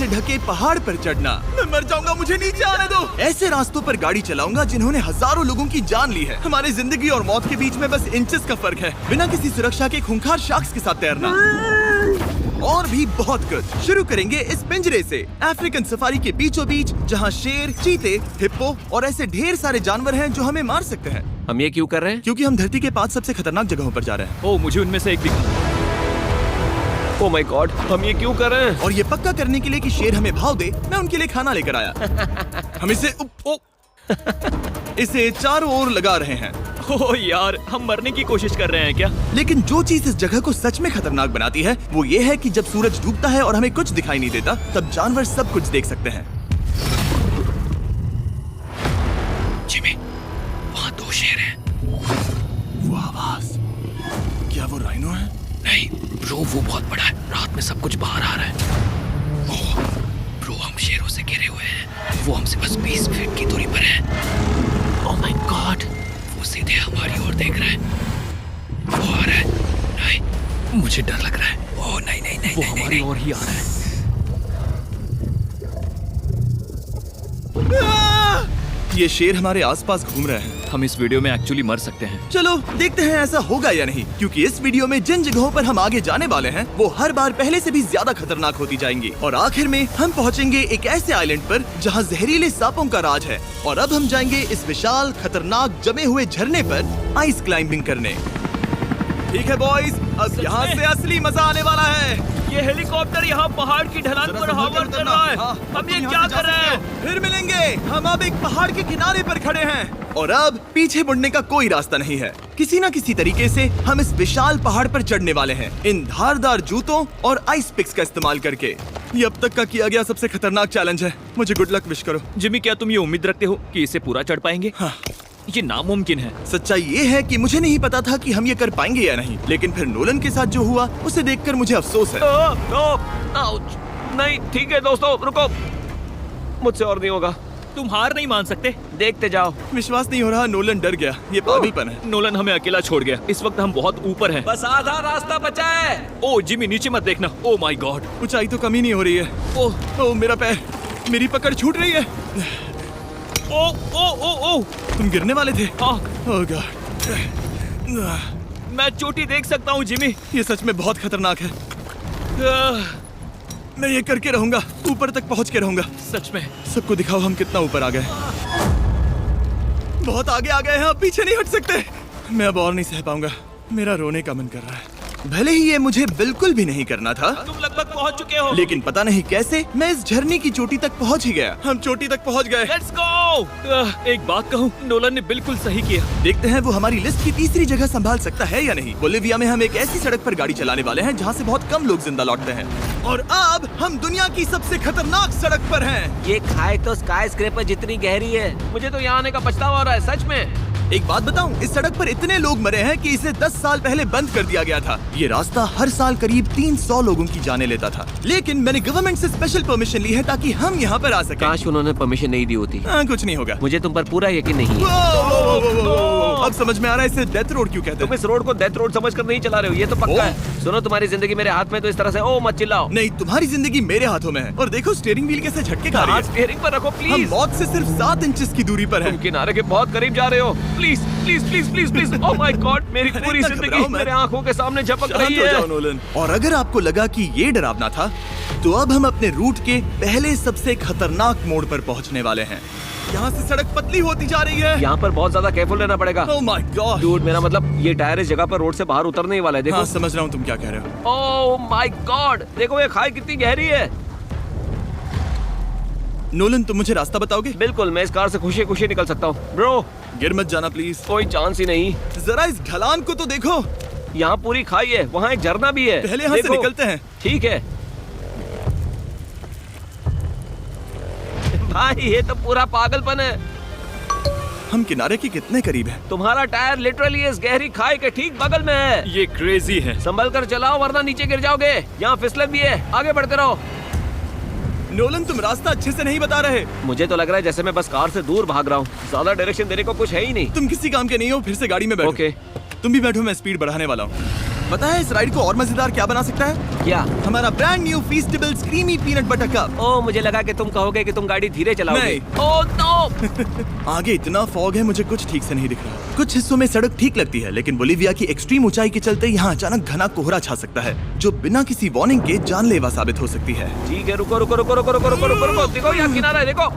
से ढके पहाड़ पर चढ़ना। मैं मर जाऊंगा, मुझे नीचे आने दो। ऐसे रास्तों पर गाड़ी चलाऊंगा जिन्होंने हजारों लोगों की जान ली है। हमारी जिंदगी और मौत के बीच में बस इंचेस का फर्क है। बिना किसी सुरक्षा के खूंखार शार्क्स के साथ तैरना और भी बहुत कुछ। शुरू करेंगे इस पिंजरे से, अफ्रीकन सफारी के बीचों बीच, जहाँ शेर, चीते, हिप्पो और ऐसे ढेर सारे जानवर हैं जो हमें मार सकते हैं। हम ये क्यों कर रहे हैं? क्योंकि हम धरती के 5 सबसे खतरनाक जगहों पर जा रहे हैं। ओह, मुझे उनमें से एक दिखा। ओह माय गॉड, हम ये क्यों कर रहे हैं? और ये पक्का करने के लिए कि शेर हमें भाव दे, मैं उनके लिए खाना लेकर आया। हम इसे चारों ओर लगा रहे हैं। ओह यार, हम मरने की कोशिश कर रहे हैं क्या? लेकिन जो चीज इस जगह को सच में खतरनाक बनाती है वो ये है कि जब सूरज डूबता है और हमें कुछ दिखाई नहीं देता, तब जानवर सब कुछ देख सकते हैं। जिमी, वहाँ 2 शेर हैं। वो आवाज, क्या वो राइनो है? नहीं ब्रो, वो बहुत बड़ा है। रात में सब कुछ बाहर आ रहा है। ओह ब्रो, हम शेरों से घिरे हुए हैं। वो हमसे बस 20 फीट की दूरी पर है। ओह माय गॉड, वो सीधे हमारी ओर देख रहा है। वो आ रहा है। नहीं, मुझे डर लग रहा है। ओह नहीं नहीं नहीं, वो हमारी ओर ही आ रहा है। ये शेर हमारे आसपास घूम रहे हैं। हम इस वीडियो में एक्चुअली मर सकते हैं। चलो देखते हैं ऐसा होगा या नहीं, क्योंकि इस वीडियो में जिन जगहों पर हम आगे जाने वाले हैं वो हर बार पहले से भी ज्यादा खतरनाक होती जाएंगी। और आखिर में हम पहुंचेंगे एक ऐसे आइलैंड पर जहां जहरीले सांपों का राज है। और अब हम जाएंगे इस विशाल, खतरनाक, जमे हुए झरने पर आइस क्लाइंबिंग करने। ठीक है बॉयज, अब यहाँ से असली मजा आने वाला है। ये हेलीकॉप्टर यहाँ पहाड़ की ढलान पर हवा कर रहा है। हम ये क्या कर रहे हैं? फिर मिलेंगे। हम अब एक पहाड़ के किनारे पर खड़े हैं और अब पीछे मुड़ने का कोई रास्ता नहीं है। किसी न किसी तरीके से हम इस विशाल पहाड़ पर चढ़ने वाले हैं, इन धारदार जूतों और आइस पिक्स का इस्तेमाल करके। ये अब तक का किया गया सबसे खतरनाक चैलेंज है। मुझे गुड लक विश करो। जिमी, क्या तुम ये उम्मीद रखते हो कि इसे पूरा चढ़ पाएंगे? हाँ। ये नामुमकिन है। सच्चाई ये है कि मुझे नहीं पता था कि हम ये कर पाएंगे या नहीं, लेकिन फिर नोलन के साथ जो हुआ उसे देखकर मुझे अफसोस है। नहीं ठीक है दोस्तों, रुको, मुझसे और नहीं होगा। तुम हार नहीं मान सकते, देखते जाओ। विश्वास नहीं हो रहा, नोलन डर गया। ये पागलपन है। नोलन हमें अकेला छोड़ गया। इस वक्त हम बहुत ऊपर हैं। बस आधा रास्ता बचा है। ओह जिमी, नीचे मत देखना। ओह माय गॉड, ऊंचाई तो कमी नहीं हो रही है। ओह मेरा पैर, मेरी पकड़ छूट रही है। ओ तुम गिरने वाले थे। हाँ। ओह गॉड, मैं चोटी देख सकता हूँ जिमी। ये सच में बहुत खतरनाक है। मैं ये करके रहूंगा, ऊपर तक पहुंच के रहूंगा। सच में। सबको दिखाओ हम कितना ऊपर आ गए। बहुत आगे आ गए हैं, अब पीछे नहीं हट सकते। मैं अब और नहीं सह पाऊंगा, मेरा रोने का मन कर रहा है। भले ही ये मुझे बिल्कुल भी नहीं करना था। तुम लगभग पहुंच चुके हो, लेकिन पता नहीं कैसे मैं इस झरने की चोटी तक पहुंच ही गया। हम चोटी तक पहुंच गए। Let's go. एक बात कहूँ, नोलन ने बिल्कुल सही किया। देखते हैं वो हमारी लिस्ट की तीसरी जगह संभाल सकता है या नहीं। बोलिविया में हम एक ऐसी सड़क पर गाड़ी चलाने वाले हैं जहाँ से बहुत कम लोग जिंदा लौटते हैं। और अब हम दुनिया की सबसे खतरनाक सड़क पर हैं। ये खाई तो स्काई स्क्रैपर जितनी गहरी है। मुझे तो यहाँ आने का पछतावा हो रहा है, सच में। एक बात बताऊं, इस सड़क पर इतने लोग मरे हैं कि इसे 10 साल पहले बंद कर दिया गया था। ये रास्ता हर साल करीब 300 लोगों की जाने लेता था, लेकिन मैंने गवर्नमेंट से स्पेशल परमिशन ली है ताकि हम यहाँ पर आ सकें। काश उन्होंने परमिशन नहीं दी होती। कुछ नहीं होगा। मुझे तुम पर पूरा यकीन नहीं है। अब समझ में आ रहा है इसे डेथ रोड क्यों कहते तुम हैं। इस रोड को डेथ रोड समझकर नहीं चला रहे हो, ये तो पक्का है। सुनो, तुम्हारी जिंदगी मेरे हाथ में, तो इस तरह से ओ मत चिल्लाओ। नहीं, तुम्हारी जिंदगी मेरे हाथों में है। और देखो स्टीयरिंग व्हील कैसे झटके खा रही है। स्टीयरिंग पर रखो हम प्लीज। मौत से सिर्फ 7 इंचेस की दूरी पर तुम हैं। किनारे के बहुत करीब जा रहे हो। Please please please please please. Oh my God, मेरी पूरी इतना जिंदगी घबराओ मत। मेरे आंखों के सामने झपक शांत रही हो जाओ है। नोलन। और अगर आपको लगा कि ये डरावना था, तो अब हम अपने रूट के पहले सबसे खतरनाक मोड़ पर पहुंचने वाले हैं। यहाँ से सड़क पतली होती जा रही है। यहाँ पर बहुत ज्यादा केयरफुल रहना पड़ेगा। Oh my God. डूड, मेरा मतलब ये टायर इस जगह पर रोड से बाहर उतरने ही वाला है। देखो। हाँ, समझ रहा हूँ तुम क्या कह रहे हो। ओह माय गॉड, देखो ये खाई कितनी गहरी है। नोलन, तुम मुझे रास्ता बताओगे? बिल्कुल, मैं इस कार से खुशी खुशी निकल सकता हूँ। ब्रो, गिर मत जाना प्लीज। कोई चांस ही नहीं। जरा इस ढलान को तो देखो। यहाँ पूरी खाई है, वहाँ एक झरना भी है। पहले यहाँ से देखो। निकलते हैं। ठीक है भाई, ये तो पूरा पागलपन है। हम किनारे के कितने करीब हैं? तुम्हारा टायर लिटरली इस गहरी खाई के ठीक बगल में है। ये क्रेजी है। संभल कर चलाओ वरना नीचे गिर जाओगे। यहाँ फिसलन भी है, आगे बढ़ते रहो। नोलन, तुम रास्ता अच्छे से नहीं बता रहे। मुझे तो लग रहा है जैसे मैं बस कार से दूर भाग रहा हूँ। ज्यादा डायरेक्शन देने को कुछ है ही नहीं। तुम किसी काम के नहीं हो, फिर से गाड़ी में बैठो। ओके। तुम भी बैठो, मैं स्पीड बढ़ाने वाला हूँ। पता है इस राइड को और मजेदार क्या बना सकता है? क्या? हमारा brand new Feastables creamy peanut butter cup. ओ मुझे लगा कि तुम कहोगे कि तुम गाड़ी धीरे चलाओगे। नहीं। Oh no. आगे इतना फॉग है मुझे कुछ ठीक से नहीं दिख रहा। कुछ हिस्सों में सड़क ठीक लगती है लेकिन बोलीविया की एक्सट्रीम ऊंचाई के चलते यहाँ अचानक घना कोहरा छा सकता है जो बिना किसी वार्निंग के जानलेवा साबित हो सकती है। ठीक है रुको रुको रुको रुको रुको रुको रुको रुको देखो यहाँ किनारा है देखो।